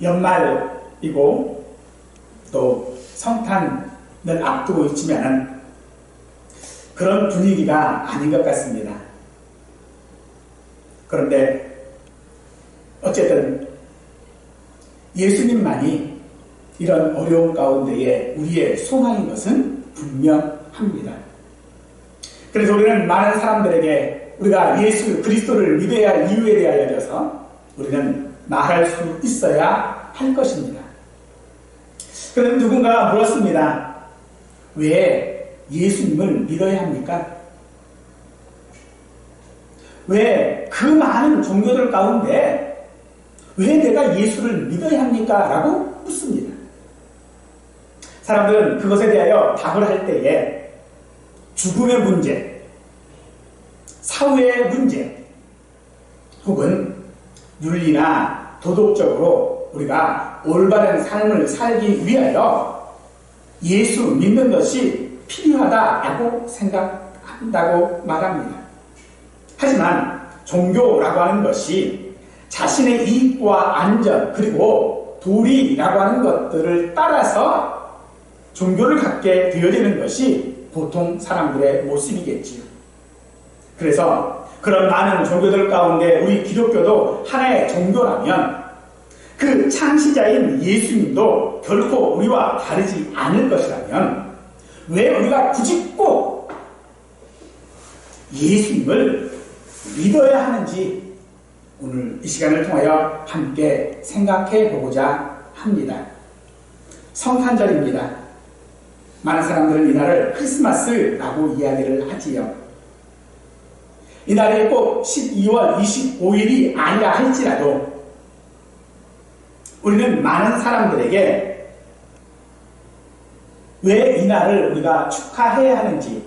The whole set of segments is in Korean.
연말이고 또 성탄을 앞두고 있지만 그런 분위기가 아닌 것 같습니다. 그런데 어쨌든 예수님만이 이런 어려운 가운데에 우리의 소망인 것은 분명합니다. 그래서 우리는 많은 사람들에게 우리가 예수 그리스도를 믿어야 할 이유에 대하여서 우리는 말할 수 있어야 할 것입니다. 그런데 누군가가 물었습니다. 왜 예수님을 믿어야 합니까? 왜 그 많은 종교들 가운데 왜 내가 예수를 믿어야 합니까? 라고 묻습니다. 사람들은 그것에 대하여 답을 할 때에 죽음의 문제, 사회의 문제, 혹은 윤리나 도덕적으로 우리가 올바른 삶을 살기 위하여 예수 믿는 것이 필요하다라고 생각한다고 말합니다. 하지만 종교라고 하는 것이 자신의 이익과 안전 그리고 도리라고 하는 것들을 따라서 종교를 갖게 되어지는 것이 보통 사람들의 모습이겠지요. 그래서 그런 많은 종교들 가운데 우리 기독교도 하나의 종교라면 그 창시자인 예수님도 결코 우리와 다르지 않을 것이라면 왜 우리가 굳이 꼭 예수님을 믿어야 하는지 오늘 이 시간을 통하여 함께 생각해 보고자 합니다. 성탄절입니다. 많은 사람들은 이날을 크리스마스라고 이야기를 하지요. 이날이 꼭 12월 25일이 아니라 할지라도 우리는 많은 사람들에게 왜 이날을 우리가 축하해야 하는지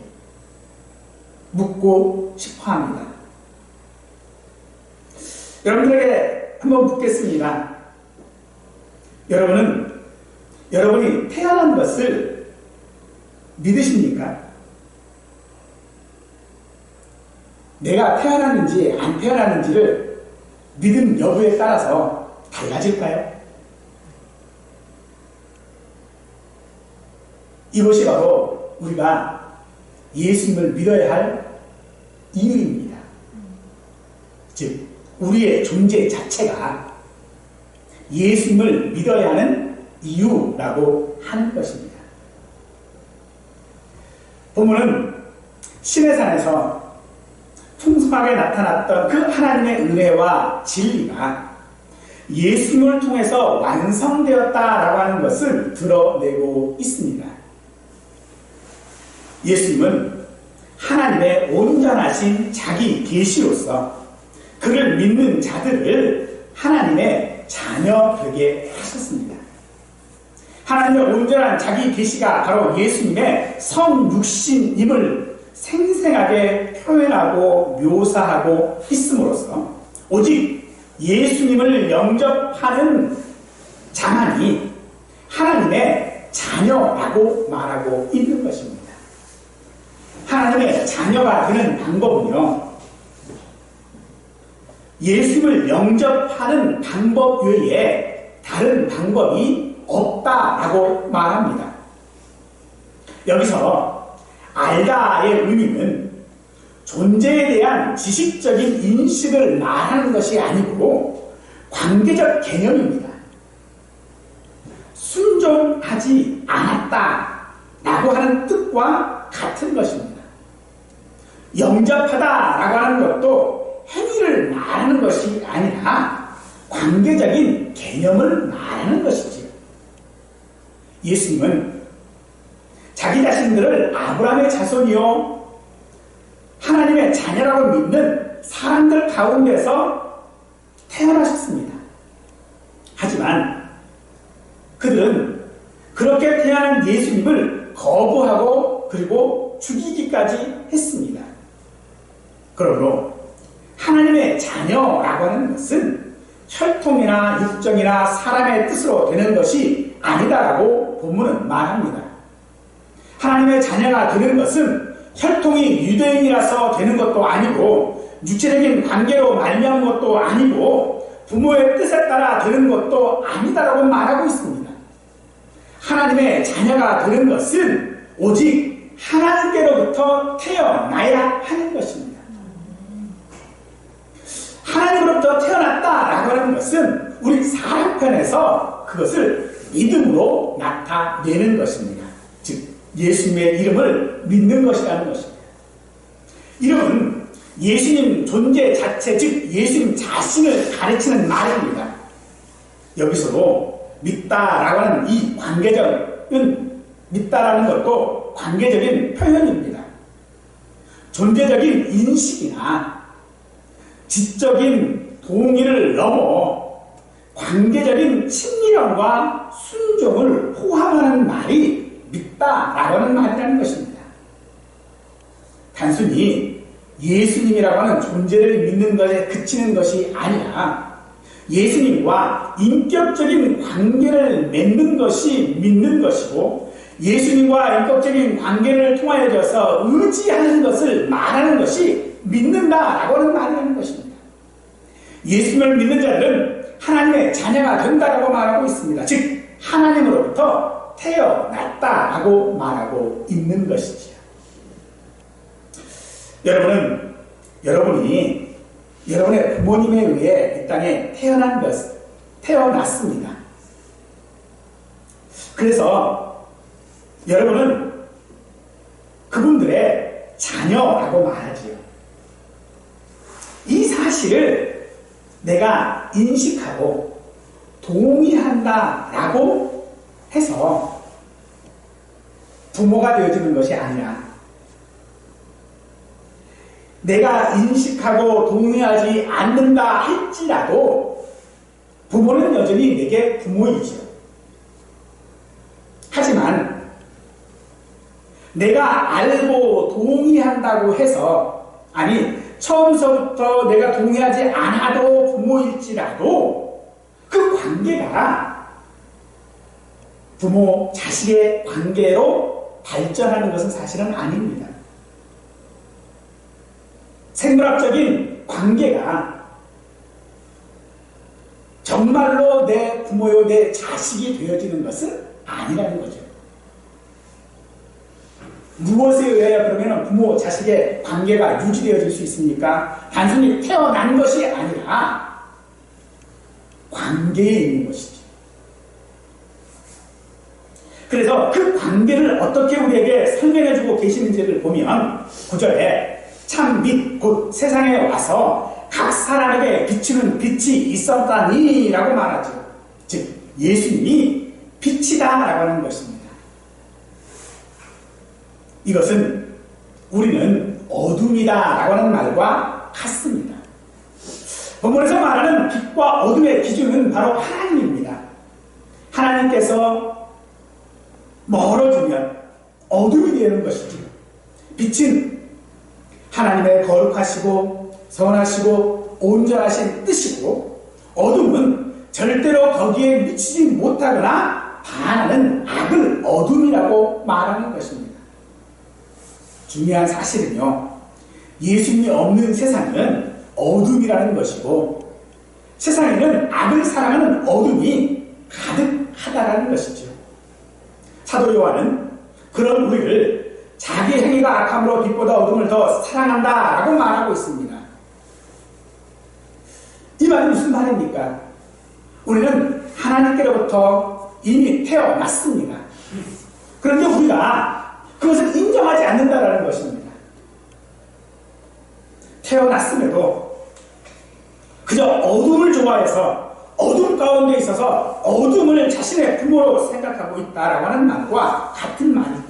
묻고 싶어 합니다. 여러분들에게 한번 묻겠습니다. 여러분이 태어난 것을 믿으십니까? 내가 태어났는지 안 태어났는지를 믿음 여부에 따라서 달라질까요? 이것이 바로 우리가 예수님을 믿어야 할 이유입니다. 즉 우리의 존재 자체가 예수님을 믿어야 하는 이유라고 하는 것입니다. 본문은 시내산에서 풍성하게 나타났던 그 하나님의 은혜와 진리가 예수님을 통해서 완성되었다라고 하는 것을 드러내고 있습니다. 예수님은 하나님의 온전하신 자기 계시로서 그를 믿는 자들을 하나님의 자녀 되게 하셨습니다. 하나님의 온전한 자기 계시가 바로 예수님의 성육신임을 생생하게 표현하고 묘사하고 있음으로써 오직 예수님을 영접하는 자만이 하나님의 자녀라고 말하고 있는 것입니다. 하나님의 자녀가 되는 방법은요, 예수님을 영접하는 방법 외에 다른 방법이 없다라고 말합니다. 여기서 알다의 의미는 존재에 대한 지식적인 인식을 말하는 것이 아니고 관계적 개념입니다. 순종하지 않았다라고 하는 뜻과 같은 것입니다. 영접하다라고 하는 것도 행위를 말하는 것이 아니라 관계적인 개념을 말하는 것이지요. 예수님은 자기 자신들을 아브라함의 자손이요 하나님의 자녀라고 믿는 사람들 가운데서 태어나셨습니다. 하지만 그들은 그렇게 태어난 예수님을 거부하고 그리고 죽이기까지 했습니다. 그러므로 하나님의 자녀라고 하는 것은 혈통이나 육정이나 사람의 뜻으로 되는 것이 아니다라고 본문은 말합니다. 하나님의 자녀가 되는 것은 혈통이 유대인이라서 되는 것도 아니고 육체적인 관계로 말미암은 것도 아니고 부모의 뜻에 따라 되는 것도 아니다라고 말하고 있습니다. 하나님의 자녀가 되는 것은 오직 하나님께로부터 태어나야 하는 것입니다. 하나님으로부터 태어났다라고 하는 것은 우리 사람 편에서 그것을 믿음으로 나타내는 것입니다. 즉 예수님의 이름을 믿는 것이라는 것입니다. 이름은 예수님 존재 자체, 즉 예수님 자신을 가르치는 말입니다. 여기서도 믿다라고 하는 이 관계적인, 믿다라는 것도 관계적인 표현입니다. 존재적인 인식이나 지적인 동의를 넘어 관계적인 친밀함과 순종을 포함하는 말이 믿다라고 하는 말이라는 것입니다. 단순히 예수님이라고 하는 존재를 믿는 것에 그치는 것이 아니라 예수님과 인격적인 관계를 맺는 것이 믿는 것이고, 예수님과 인격적인 관계를 통하여져서 의지하는 것을 말하는 것이 믿는다라고 하는 말이라는 것입니다. 예수님을 믿는 자들은 하나님의 자녀가 된다라고 말하고 있습니다. 즉 하나님으로부터 태어났다라고 말하고 있는 것이지요. 여러분이 여러분의 부모님에 의해 이 땅에 태어났습니다. 그래서 여러분은 그분들의 자녀라고 말하지요. 이 사실을 내가 인식하고 동의한다라고 해서 부모가 되어지는 것이 아니라, 내가 인식하고 동의하지 않는다 할지라도 부모는 여전히 내게 부모이죠. 하지만 내가 알고 동의한다고 해서, 아니 처음서부터 내가 동의하지 않아도 부모일지라도 그 관계가 부모 자식의 관계로 발전하는 것은 사실은 아닙니다. 생물학적인 관계가 정말로 내 부모요 내 자식이 되어지는 것은 아니라는 거죠. 무엇에 의하여 그러면 부모 자식의 관계가 유지되어질 수 있습니까? 단순히 태어난 것이 아니라 관계에 있는 것이죠. 그래서 그 관계를 어떻게 우리에게 설명해주고 계시는지를 보면 9절에 참 빛 곧 세상에 와서 각 사람에게 비추는 빛이 있었다니 라고 말하죠. 즉 예수님이 빛이다 라고 하는 것입니다. 이것은 우리는 어둠이다 라고 하는 말과 같습니다. 본문에서 말하는 빛과 어둠의 기준은 바로 하나님입니다. 하나님께서 멀어지면 어둠이 되는 것이죠. 빛은 하나님의 거룩하시고 선하시고 온전하신 뜻이고, 어둠은 절대로 거기에 미치지 못하거나 반하는 악을 어둠이라고 말하는 것입니다. 중요한 사실은요, 예수님이 없는 세상은 어둠이라는 것이고, 세상에는 악을 사랑하는 어둠이 가득하다라는 것이죠. 사도 요한은 그런 우리를 자기 행위가 악함으로 빛보다 어둠을 더 사랑한다 라고 말하고 있습니다. 이 말이 무슨 말입니까? 우리는 하나님께로부터 이미 태어났습니다. 그런데 우리가 그것을 인정하지 않는다라는 것입니다. 태어났음에도 그저 어둠을 좋아해서 어둠 가운데 있어서 어둠을 자신의 부모로 생각하고 있다라고 하는 말과 같은 말입니다.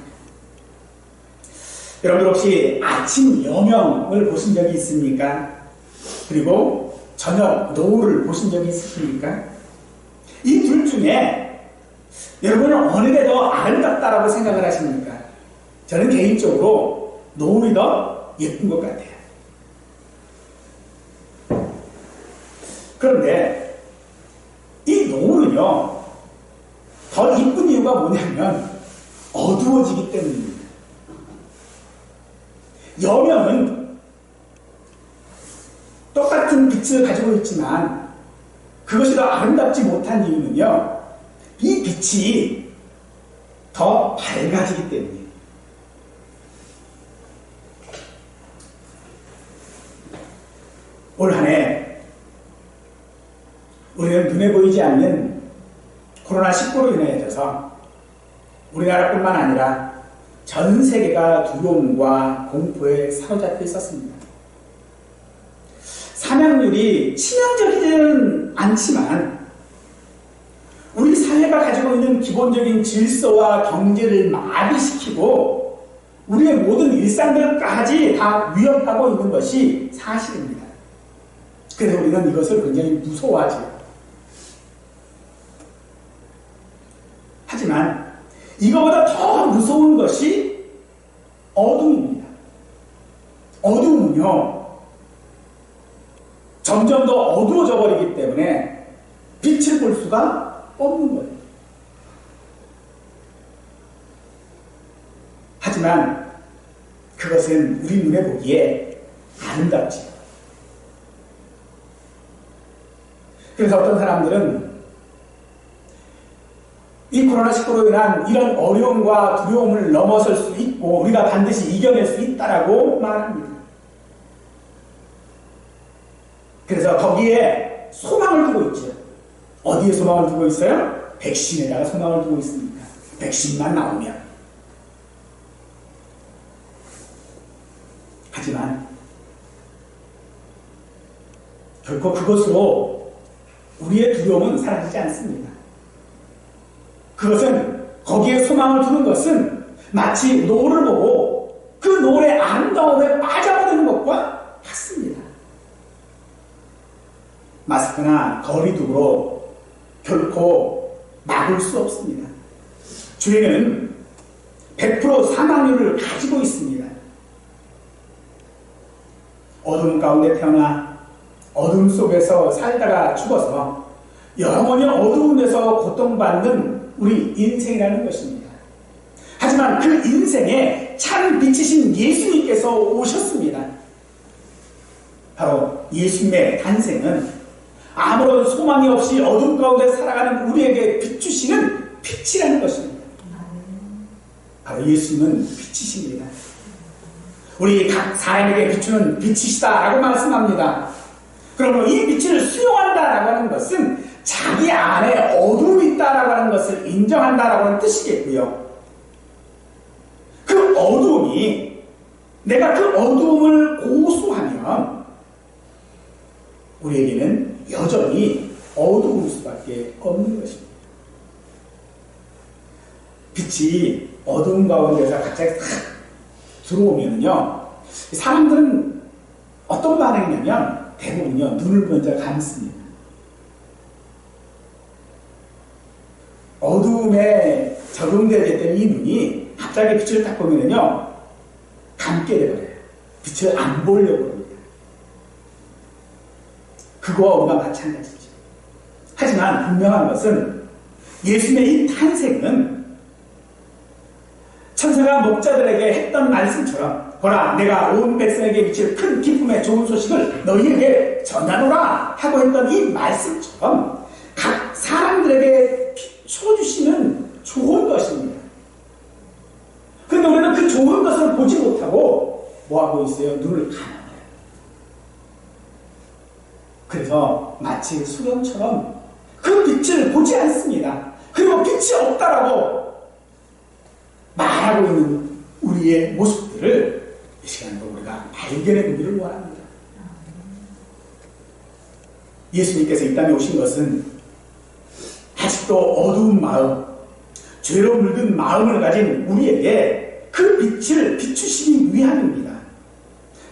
여러분 혹시 아침 여명을 보신 적이 있습니까? 그리고 저녁 노을을 보신 적이 있으십니까? 이 둘 중에 여러분은 어느 게 더 아름답다라고 생각을 하십니까? 저는 개인적으로 노을이 더 예쁜 것 같아요. 그런데 이 노을은요, 더 이쁜 이유가 뭐냐면 어두워지기 때문입니다. 여명은 똑같은 빛을 가지고 있지만 그것이 더 아름답지 못한 이유는요, 이 빛이 더 밝아지기 때문이에요. 올 한 해 우리는 눈에 보이지 않는 코로나19로 인해서 우리나라뿐만 아니라 전 세계가 두려움과 공포에 사로잡혀 있었습니다. 사망률이 치명적이지는 않지만 우리 사회가 가지고 있는 기본적인 질서와 경제를 마비시키고 우리의 모든 일상들까지 다 위협하고 있는 것이 사실입니다. 그래서 우리는 이것을 굉장히 무서워하죠. 하지만 이거보다 더 무서운 것이 어둠입니다. 어둠은요, 점점 더 어두워져 버리기 때문에 빛을 볼 수가 없는 거예요. 하지만 그것은 우리 눈에 보기에 아름답지. 그래서 어떤 사람들은 이 코로나19로 인한 이런 어려움과 두려움을 넘어설 수 있고 우리가 반드시 이겨낼 수 있다라고 말합니다. 그래서 거기에 소망을 두고 있죠. 어디에 소망을 두고 있어요? 백신에다가 소망을 두고 있습니다. 백신만 나오면. 하지만 결코 그것으로 우리의 두려움은 사라지지 않습니다. 그것은 거기에 소망을 두는 것은 마치 노을을 보고 그 노을의 아름다움에 빠져버리는 것과 같습니다. 마스크나 거리두기로 결코 막을 수 없습니다. 죄는 100% 사망률을 가지고 있습니다. 어둠 가운데 태어나 어둠 속에서 살다가 죽어서 영원히 어두움에서 고통받는 우리 인생이라는 것입니다. 하지만 그 인생에 참 빛이신 예수님께서 오셨습니다. 바로 예수님의 탄생은 아무런 소망이 없이 어둠 가운데 살아가는 우리에게 비추시는 빛이라는 것입니다. 바로 예수님은 빛이십니다. 우리 각 사람에게 비추는 빛이시다라고 말씀합니다. 그러므로 이 빛을 수용한다라고 하는 것은 자기 안에 어둠이 있다라고 하는 것을 인정한다라고 하는 뜻이겠고요. 그 어둠이, 내가 그 어둠을 고수하면 우리에게는 여전히 어두울 수밖에 없는 것입니다. 빛이 어둠 가운데서 갑자기 탁 들어오면요, 사람들은 어떤 반응이냐면 대부분요, 눈을 먼저 감습니다. 어두움에 적응되기 때문에 이 눈이 갑자기 빛을 딱 보면요, 감게 되버려요. 빛을 안 보려고 합니다. 그거와 우리가 마찬가지죠. 하지만 분명한 것은 예수님의 이 탄생은 천사가 목자들에게 했던 말씀처럼, 보라, 내가 온 백성에게 미칠 큰 기쁨의 좋은 소식을 너희에게 전하노라 하고 했던 이 말씀처럼 각 사람들에게 비춰주시는 좋은 것입니다. 그런데 우리는 그 좋은 것을 보지 못하고 뭐하고 있어요? 눈을 감아요. 그래서 마치 수령처럼 그 빛을 보지 않습니다. 그리고 빛이 없다라고 말하고 있는 우리의 모습들을 이 시간도 우리가 발견해 보기를 원합니다. 예수님께서 이 땅에 오신 것은 아직도 어두운 마음, 죄로 물든 마음을 가진 우리에게 그 빛을 비추시기 위함입니다.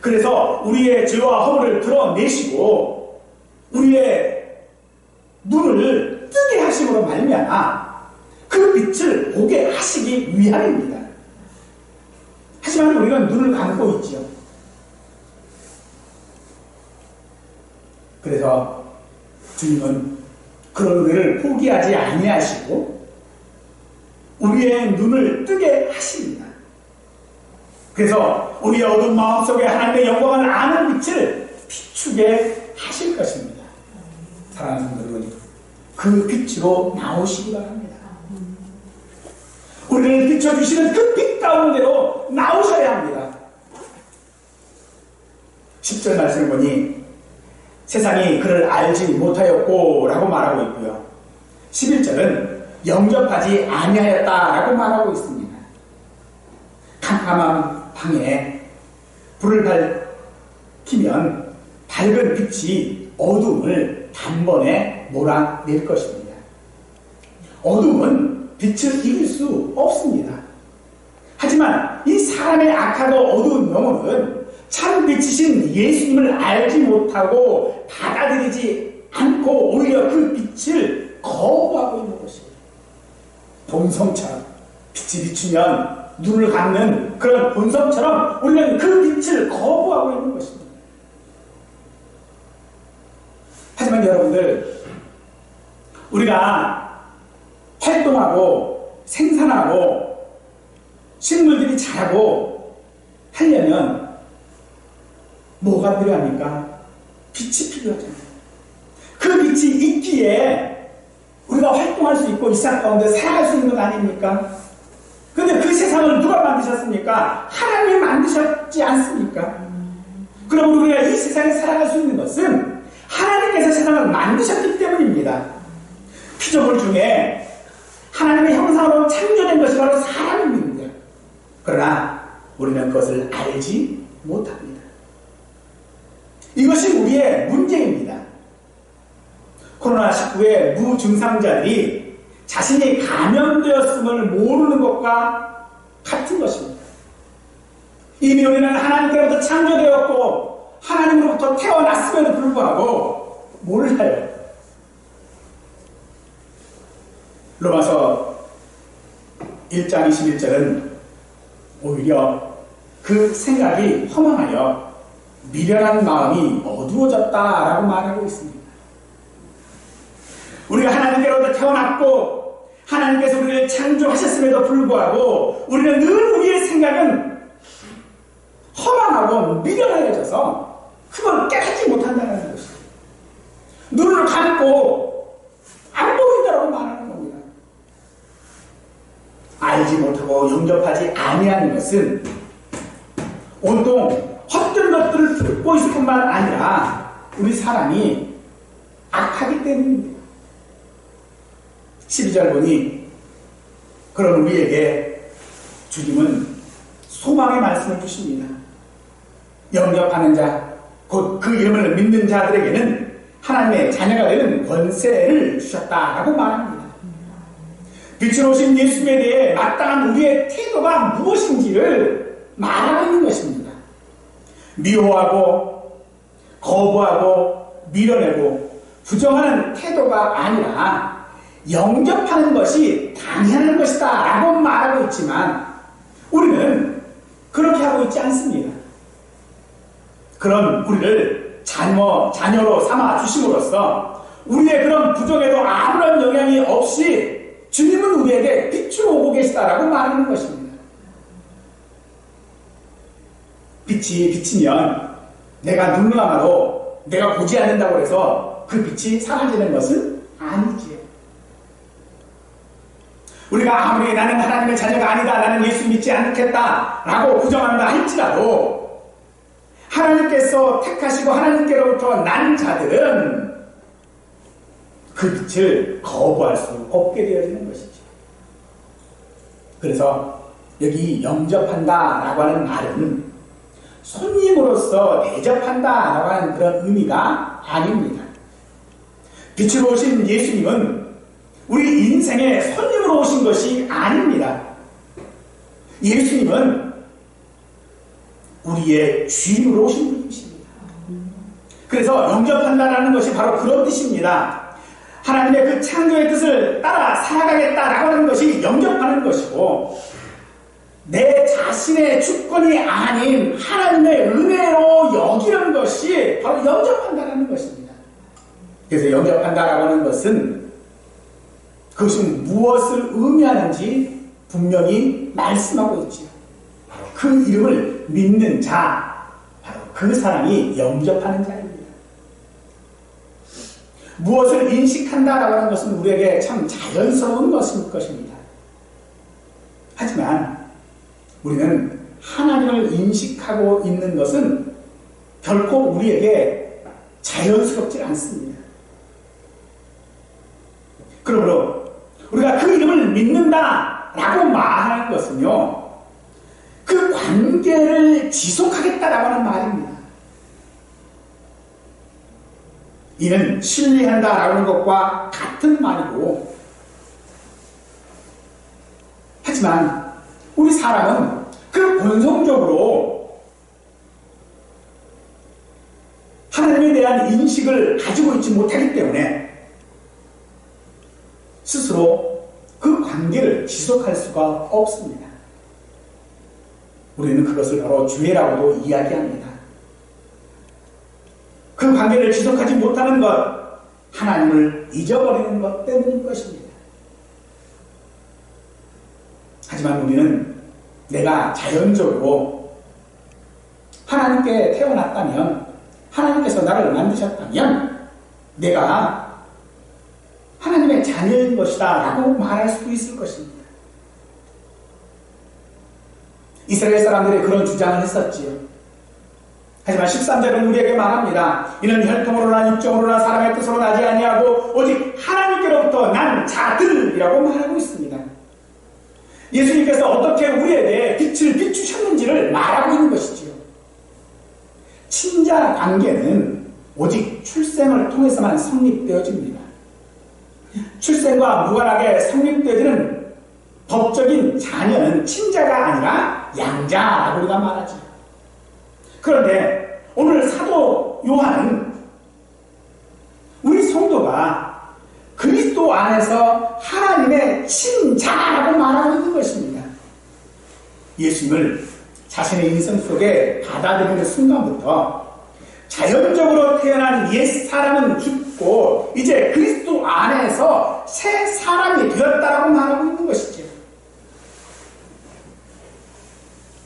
그래서 우리의 죄와 허물을 드러내시고 우리의 눈을 뜨게 하심으로 말미암아 그 빛을 보게 하시기 위함입니다. 하지만 우리는 눈을 감고 있죠. 그래서 주님은 그런 우리를 포기하지 아니하시고 우리의 눈을 뜨게 하십니다. 그래서 우리의 어두운 마음속에 하나님의 영광을 아는 빛을 비추게 하실 것입니다. 사랑하는 성도 여러분, 그 빛으로 나오시기 바랍니다. 우리를 비춰주시는 그 빛 가운데로 나오셔야 합니다. 10절 말씀을 보니 세상이 그를 알지 못하였고 라고 말하고 있고요. 11절은 영접하지 아니하였다 라고 말하고 있습니다. 캄캄한 방에 불을 밝히면 밝은 빛이 어둠을 단번에 몰아낼 것입니다. 어둠은 빛을 이길 수 없습니다. 하지만 이 사람의 악하고 어두운 영혼은 참 빛이신 예수님을 알지 못하고 받아들이지 않고 오히려 그 빛을 거부하고 있는 것입니다. 본성처럼 빛이 비추면 눈을 감는 그런 본성처럼 우리는 그 빛을 거부하고 있는 것입니다. 하지만 여러분들, 우리가 활동하고 생산하고 식물들이 자라고 하려면 뭐가 필요합니까? 빛이 필요하잖아요. 그 빛이 있기에 우리가 활동할 수 있고 이 세상 가운데 살아갈 수 있는 것 아닙니까? 근데 그 세상을 누가 만드셨습니까? 하나님이 만드셨지 않습니까? 그럼 우리가 이 세상에 살아갈 수 있는 것은 하나님께서 세상을 만드셨기 때문입니다. 피조물 중에 하나님의 형상으로 창조된 것이 바로 사람입니다. 그러나 우리는 그것을 알지 못합니다. 이것이 우리의 문제입니다. 코로나19의 무증상자들이 자신이 감염되었음을 모르는 것과 같은 것입니다. 이미 우리는 하나님께로부터 창조되었고 하나님으로부터 태어났음에도 불구하고 몰라요. 로마서 1장 21절은 오히려 그 생각이 허망하여 미련한 마음이 어두워졌다라고 말하고 있습니다. 우리가 하나님께로부터 태어났고 하나님께서 우리를 창조하셨음에도 불구하고 우리는 늘 우리의 생각은 허망하고 미련하여져서 그걸 깨닫지 못한다는 것입니다. 눈을 감고 안 보인다라고 말하는 겁니다. 알지 못하고 영접하지 아니하는 것은 온통 헛된 것들을 듣고 있을 뿐만 아니라 우리 사람이 악하기 때문입니다. 12절 보니 그런 우리에게 주님은 소망의 말씀을 주십니다. 영접하는 자, 곧 그 이름을 믿는 자들에게는 하나님의 자녀가 되는 권세를 주셨다라고 말합니다. 빛으로 오신 예수님에 대해 마땅한 우리의 태도가 무엇인지를 말하고 있는 것입니다. 미워하고 거부하고 밀어내고 부정하는 태도가 아니라 영접하는 것이 당연한 것이다 라고 말하고 있지만 우리는 그렇게 하고 있지 않습니다. 그런 우리를 자녀로 삼아 주심으로써 우리의 그런 부정에도 아무런 영향이 없이 주님은 우리에게 빛으로 오고 계시다라고 말하는 것입니다. 빛이 비치면 내가 눈을 감아도 내가 보지 않는다고 해서 그 빛이 사라지는 것은 아니지요. 우리가 아무리 나는 하나님의 자녀가 아니다, 나는 예수 믿지 않겠다라고 부정한다 할지라도 하나님께서 택하시고 하나님께로부터 난 자들은 그 빛을 거부할 수 없게 되어지는 것이죠. 그래서 여기 영접한다라고 하는 말은 손님으로서 대접한다라고 하는 그런 의미가 아닙니다. 빛으로 오신 예수님은 우리 인생에 손님으로 오신 것이 아닙니다. 예수님은 우리의 주인으로 오신 분이십니다. 그래서 영접한다라는 것이 바로 그런 뜻입니다. 하나님의 그 창조의 뜻을 따라 살아가겠다라고 하는 것이 영접하는 것이고 내 자신의 주권이 아닌 하나님의 은혜로 여기는 것이 바로 영접한다라는 것입니다. 그래서 영접한다라고 하는 것은 그것이 무엇을 의미하는지 분명히 말씀하고 있지요. 바로 그 이름을 믿는 자, 바로 그 사람이 영접하는 자입니다. 무엇을 인식한다라고 하는 것은 우리에게 참 자연스러운 것일 것입니다. 하지만 우리는 하나님을 인식하고 있는 것은 결코 우리에게 자연스럽지 않습니다. 그러므로 우리가 그 이름을 믿는다라고 말하는 것은요, 그 관계를 지속하겠다라고 하는 말입니다. 이는 신뢰한다라고 하는 것과 같은 말이고, 하지만 우리 사람은 그 본성적으로 하나님에 대한 인식을 가지고 있지 못하기 때문에 스스로 그 관계를 지속할 수가 없습니다. 우리는 그것을 바로 죄라고도 이야기합니다. 그 관계를 지속하지 못하는 것, 하나님을 잊어버리는 것 때문인 것입니다. 하지만 우리는 내가 자연적으로 하나님께 태어났다면, 하나님께서 나를 만드셨다면 내가 하나님의 자녀인 것이다 라고 말할 수도 있을 것입니다. 이스라엘 사람들이 그런 주장을 했었지요. 하지만 13절은 우리에게 말합니다. 이는 혈통으로나 육정으로나 사람의 뜻으로 나지 아니하고 오직 하나님께로부터 난 자들이라고 말하고 있습니다. 예수님께서 어떻게 우리에게 빛을 비추셨는지를 말하고 있는 것이지요. 친자 관계는 오직 출생을 통해서만 성립되어집니다. 출생과 무관하게 성립되어지는 법적인 자녀는 친자가 아니라 양자라고 우리가 말하죠. 그런데 오늘 사도 요한은 우리 성도가 그리스도 안에서 하나님의 친자라고 말하고 있는 것입니다. 예수님을 자신의 인생 속에 받아들이는 순간부터 자연적으로 태어난 옛 사람은 죽고 이제 그리스도 안에서 새 사람이 되었다라고 말하고 있는 것이죠.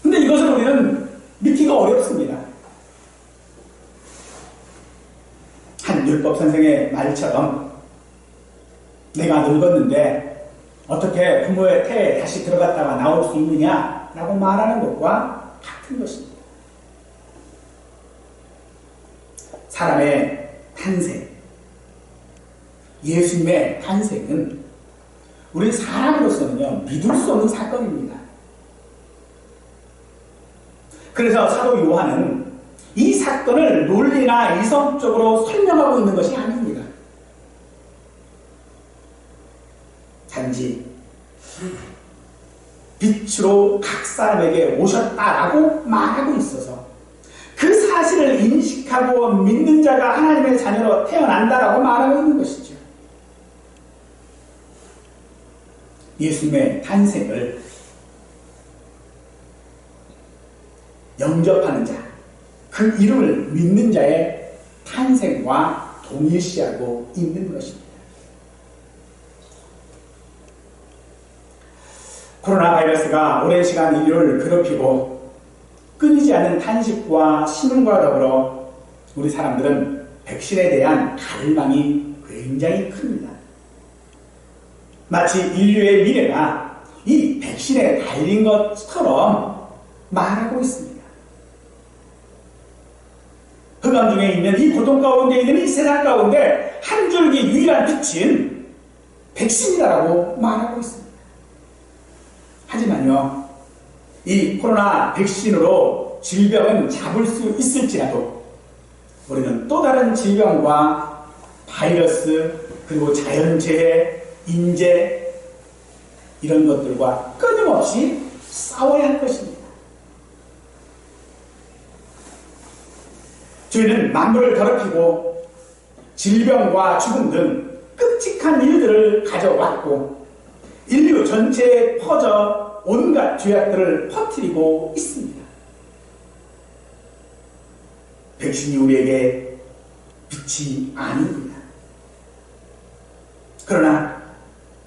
근데 이것을 우리는 믿기가 어렵습니다. 한 율법 선생의 말처럼 내가 늙었는데 어떻게 부모의 태에 다시 들어갔다가 나올 수 있느냐라고 말하는 것과 같은 것입니다. 사람의 탄생, 예수님의 탄생은 우리 사람으로서는요, 믿을 수 없는 사건입니다. 그래서 사도 요한은 이 사건을 논리나 이성적으로 설명하고 있는 것이 아닙니다. 단지 빛으로 각 사람에게 오셨다라고 말하고 있어서 그 사실을 인식하고 믿는 자가 하나님의 자녀로 태어난다라고 말하고 있는 것이죠. 예수님의 탄생을 영접하는 자, 그 이름을 믿는 자의 탄생과 동일시하고 있는 것입니다. 코로나 바이러스가 오랜 시간 인류를 괴롭히고 끊이지 않는 탄식과 신음과 더불어 우리 사람들은 백신에 대한 갈망이 굉장히 큽니다. 마치 인류의 미래가 이 백신에 달린 것처럼 말하고 있습니다. 흑암 중에 있는 이 고통 가운데 있는 이 세상 가운데 한 줄기 유일한 빛은 백신이라고 말하고 있습니다. 하지만요, 이 코로나 백신으로 질병은 잡을 수 있을지라도 우리는 또 다른 질병과 바이러스, 그리고 자연재해, 인재, 이런 것들과 끊임없이 싸워야 할 것입니다. 죄는 만물을 더럽히고 질병과 죽음 등 끔찍한 일들을 가져왔고 인류 전체에 퍼져 온갖 죄악들을 퍼뜨리고 있습니다. 백신이 우리에게 빛이 아닙니다. 그러나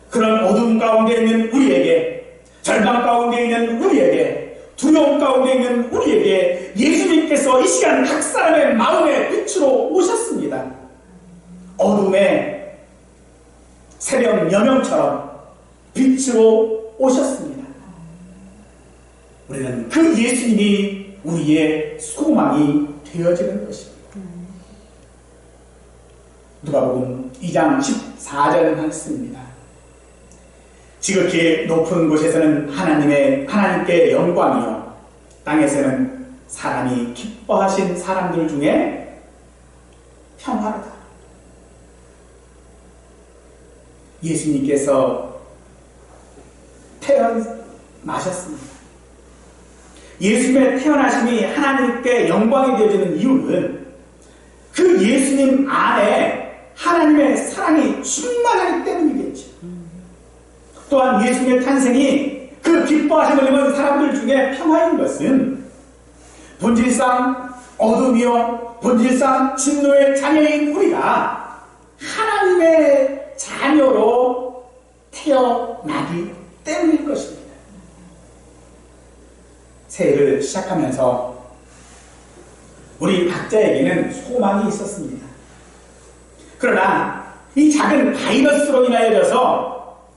그런 어둠 가운데 있는 우리에게, 절망 가운데 있는 우리에게, 두려움 가운데 있는 우리에게 예수님께서 이 시간 각 사람의 마음의 빛으로 오셨습니다. 어둠의 새벽 여명처럼 빛으로 오셨습니다. 우리는 그 예수님이 우리의 소망이 되어지는 것입니다. 누가복음 2장 14절의 말씀입니다. 지극히 높은 곳에서는 하나님께 영광이요, 땅에서는 사람이 기뻐하신 사람들 중에 평화로다. 예수님께서 태어나셨습니다. 예수님의 태어나심이 하나님께 영광이 되어지는 이유는 그 예수님 안에 하나님의 사랑이 충만하기 때문이겠죠. 또한 예수님의 탄생이 그 기뻐하심을 입은 사람들 중에 평화인 것은 본질상 어둠이요, 본질상 진노의 자녀인 우리가 하나님의 자녀로 태어나기 때문일 것입니다. 새해를 시작하면서 우리 각자에게는 소망이 있었습니다. 그러나 이 작은 바이러스로 인하여져서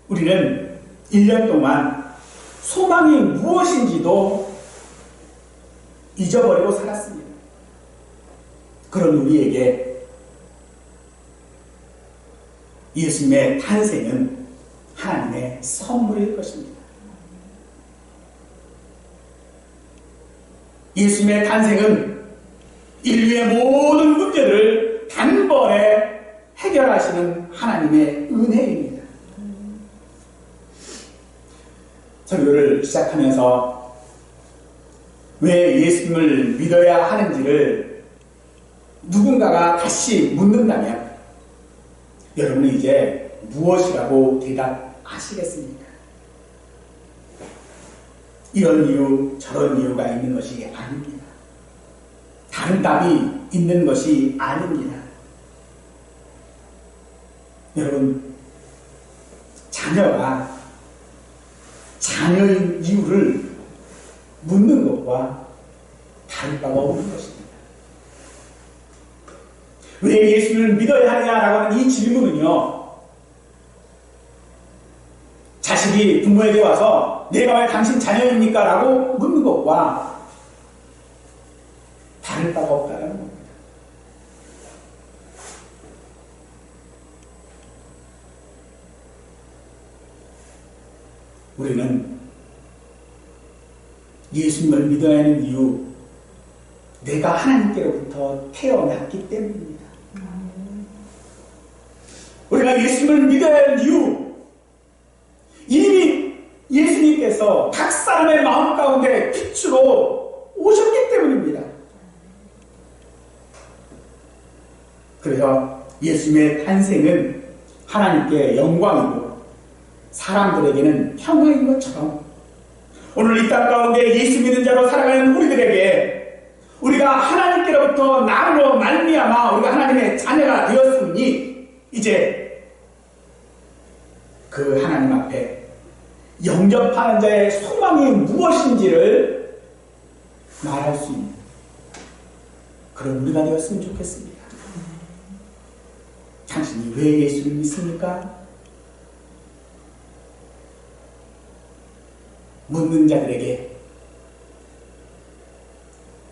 우리는 1년 동안 소망이 무엇인지도 잊어버리고 살았습니다. 그런 우리에게 예수님의 탄생은 하나님의 선물일 것입니다. 예수님의 탄생은 인류의 모든 문제를 단번에 해결하시는 하나님의 은혜입니다. 설교를 시작하면서 왜 예수님을 믿어야 하는지를 누군가가 다시 묻는다면 여러분은 이제 무엇이라고 대답하시겠습니까? 이런 이유, 저런 이유가 있는 것이 아닙니다. 다른 답이 있는 것이 아닙니다. 여러분, 자녀가 자녀인 이유를 묻는 것과 다를 바가 없는 것입니다. 왜 예수를 믿어야 하느냐라고 하는 이 질문은요, 자식이 부모에게 와서 내가 왜 당신 자녀입니까? 라고 묻는 것과 다를 바가 없다는 겁니다. 우리는 예수님을 믿어야 하는 이유, 내가 하나님께로부터 태어났기 때문입니다. 우리가 예수님을 믿어야 하는 이유, 이미 예수님께서 각 사람의 마음 가운데 빛으로 오셨기 때문입니다. 그래서 예수님의 탄생은 하나님께 영광이고 사람들에게는 평화인 것처럼 오늘 이 땅 가운데 예수 믿는 자로 살아가는 우리들에게 우리가 하나님께로부터 나로 말미암아 우리가 하나님의 자녀가 되었으니 이제 그 하나님 앞에 영접하는 자의 소망이 무엇인지를 말할 수 있는 그런 우리가 되었으면 좋겠습니다. 당신이 왜 예수를 믿습니까? 묻는 자들에게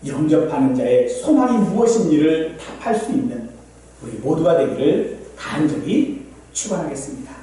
영접하는 자의 소망이 무엇인지를 답할 수 있는 우리 모두가 되기를 간절히 축원하겠습니다.